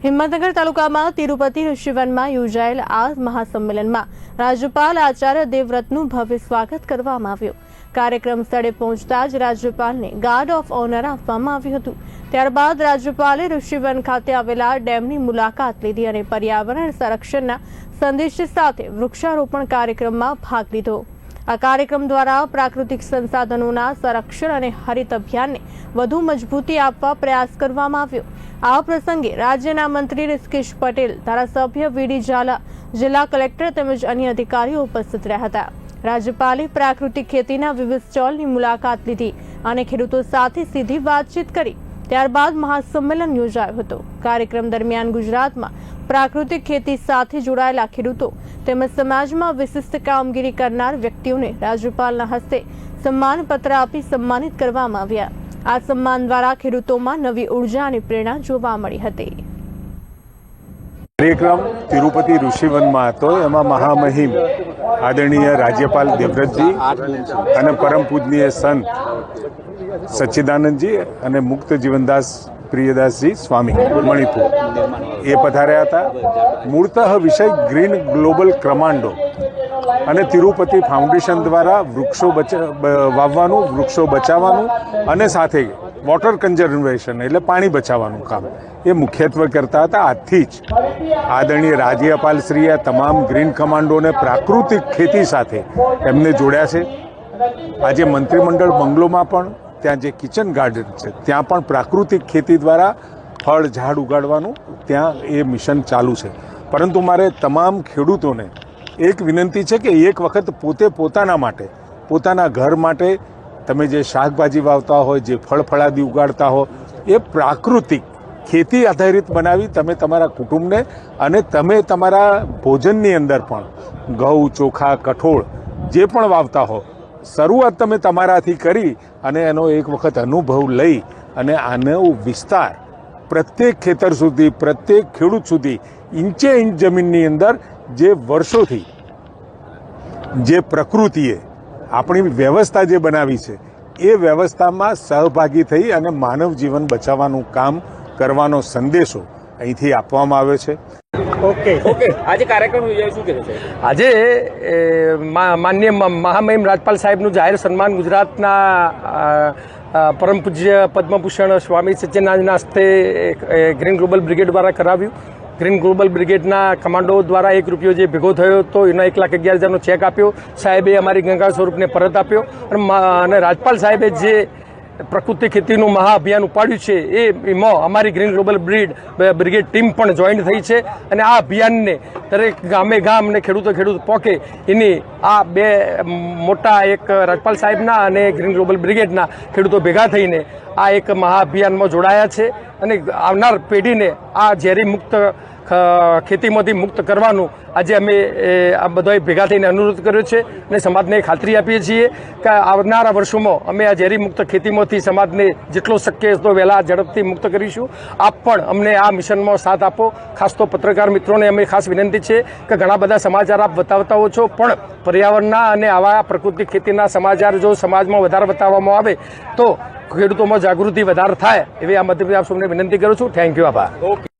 હિંમતનગર તાલુકામાં તિરુપતિ ઋષિવનમાં યોજાયેલ આ મહાસંમેલનમાં રાજ્યપાલ આચાર્ય દેવવ્રતનું ભવ્ય સ્વાગત કરવામાં આવ્યું। કાર્યક્રમ સ્થળે પહોંચતા જ રાજ્યપાલને ગાર્ડ ઓફ ઓનર આપવામાં આવ્યું હતું। ત્યારબાદ રાજ્યપાલે ઋષિવન ખાતે આવેલા ડેમની મુલાકાત લીધી અને પર્યાવરણ સંરક્ષણના સંદેશ સાથે વૃક્ષારોપણ કાર્યક્રમમાં ભાગ લીધો। આ કાર્યક્રમ દ્વારા પ્રાકૃતિક સંસાધનોના સંરક્ષણ અને હરિત અભિયાનને વધુ મજબૂતી આપવા પ્રયાસ કરવામાં આવ્યો। આ પ્રસંગે રાજ્યના મંત્રી ઋષિકેશ પટેલ, ધારાસભ્ય વીડી ઝાલા, જિલ્લા કલેક્ટર તેમજ અન્ય અધિકારીઓ ઉપસ્થિત રહ્યા હતા। રાજ્યપાલે પ્રાકૃતિક ખેતીના વિવિધ સ્ટોલની મુલાકાત લીધી અને ખેડૂતો સાથે સીધી વાતચીત કરી। ત્યારબાદ મહાસંમેલન યોજાયું હતું। કાર્યક્રમ દરમિયાન ગુજરાતમાં પ્રાકૃતિક ખેતી સાથે જોડાયેલા ખેડૂતો તેમજ સમાજમાં વિશિષ્ટ કામગીરી કરનાર વ્યક્તિઓને રાજ્યપાલના હસ્તે સન્માનપત્ર આપી સન્માનિત કરવામાં આવ્યા। આ સન્માન દ્વારા ખેડૂતોમાં નવી ઉર્જા અને પ્રેરણા જોવા મળી હતી। કાર્યક્રમ તિરુપતિ ઋષિવનમાં હતો। એમાં મહામહિમ આદરણીય રાજ્યપાલ દેવવ્રતજી અને પરમ પૂજનીય સંત સચ્ચિદાનંદજી અને મુક્ત જીવનદાસ પ્રિયદાસજી સ્વામી મણિપુર એ પધાર્યા હતા। મૂળતઃ વિષય ગ્રીન ગ્લોબલ કમાન્ડો અને તિરુપતિ ફાઉન્ડેશન દ્વારા વૃક્ષો વાવવાનું, વૃક્ષો બચાવવાનું અને સાથે વોટર કન્ઝર્વેશન એટલે પાણી બચાવવાનું કામ એ મુખ્યત્વે કરતા હતા। આજથી જ આદરણીય રાજ્યપાલશ્રીએ તમામ ગ્રીન કમાન્ડોને પ્રાકૃતિક ખેતી સાથે એમને જોડ્યા છે। આજે મંત્રીમંડળ બંગલોમાં પણ ત્યાં જે કિચન ગાર્ડન છે ત્યાં પણ પ્રાકૃતિક ખેતી દ્વારા ફળ ઝાડ ઉગાડવાનું ત્યાં એ મિશન ચાલુ છે। પરંતુ મારે તમામ ખેડૂતોને એક વિનંતી છે કે એક વખત પોતે પોતાના માટે, પોતાના ઘર માટે તમે જે શાકભાજી વાવતા હોય, જે ફળફળાદી ઉગાડતા હો, એ પ્રાકૃતિક ખેતી આધારિત બનાવી તમે તમારા કુટુંબને અને તમે તમારા ભોજનની અંદર પણ ઘઉં, ચોખા, કઠોળ જે પણ વાવતા હો, શરૂઆત તમે તમારાથી કરી અને એનો એક વખત અનુભવ લઈ અને આનો વિસ્તાર પ્રત્યેક ખેતર સુધી, પ્રત્યેક ખેડૂત સુધી ઇંચે ઇંચ જમીનની અંદર જે વર્ષોથી જે પ્રકૃતિએ આપણી વ્યવસ્થા જે બનાવી છે એ વ્યવસ્થામાં સહભાગી થઈ અને માનવ જીવન બચાવવાનું કામ કરવાનો સંદેશો અહીંથી આપવામાં આવ્યો છે। ઓકે આજે કાર્યક્રમ શું કીધું છે? આજે માનનીય મહામહિમ રાજપાલ સાહેબનું જાહેર સન્માન ગુજરાતના પરમ પૂજ્ય પદ્મભૂષણ સ્વામી સચ્ચિદાનંદના હસ્તે ગ્રીન ગ્લોબલ બ્રિગેડ દ્વારા કરાવ્યું। ગ્રીન ગ્લોબલ બ્રિગેડના કમાન્ડો દ્વારા ₹1 જે ભેગો થયો હતો એનો 1,11,000નો ચેક આપ્યો। સાહેબે અમારી ગંગા સ્વરૂપને પરત આપ્યો અને રાજપાલ સાહેબે જે પ્રકૃતિ ખેતીનું મહાઅભિયાન ઉપાડ્યું છે એમાં અમારી ગ્રીન ગ્લોબલ બ્રિગેડ ટીમ પણ જોઈન્ટ થઈ છે અને આ અભિયાનને દરેક ગામે ગામ અને ખેડૂત પોકે એની આ બે મોટા એક રાજપાલ સાહેબના અને ગ્રીન ગ્લોબલ બ્રિગેડના ખેડૂતો ભેગા થઈને આ એક મહાઅભિયાનમાં જોડાયા છે અને આવનાર પેઢીને આ ઝેરી મુક્ત ખેતીમાંથી મુક્ત કરવાનું આજે અમે આ બધાએ ભેગા થઈને અનુરોધ કર્યો છે અને સમાજને ખાતરી આપીએ છીએ કે આવનારા વર્ષોમાં અમે આ ઝેરી મુક્ત ખેતીમાંથી સમાજને જેટલો શક્ય એટલો વહેલા ઝડપથી મુક્ત કરીશું। આપ પણ અમને આ મિશનમાં સાથ આપો। ખાસ તો પત્રકાર મિત્રોને અમે ખાસ વિનંતી છે કે ઘણા બધા સમાચાર આપ બતાવતા હો છો, પણ પર્યાવરણના અને આવા પ્રકૃતિક ખેતીના સમાચાર જો સમાજમાં વધારે બતાવવામાં આવે તો ખેડૂતોમાં જાગૃતિ વધારે થાય એવી આ મધ્યપ્રદેશ આપ સૌને વિનંતી કરું છું। થેન્ક યુ, આભાર।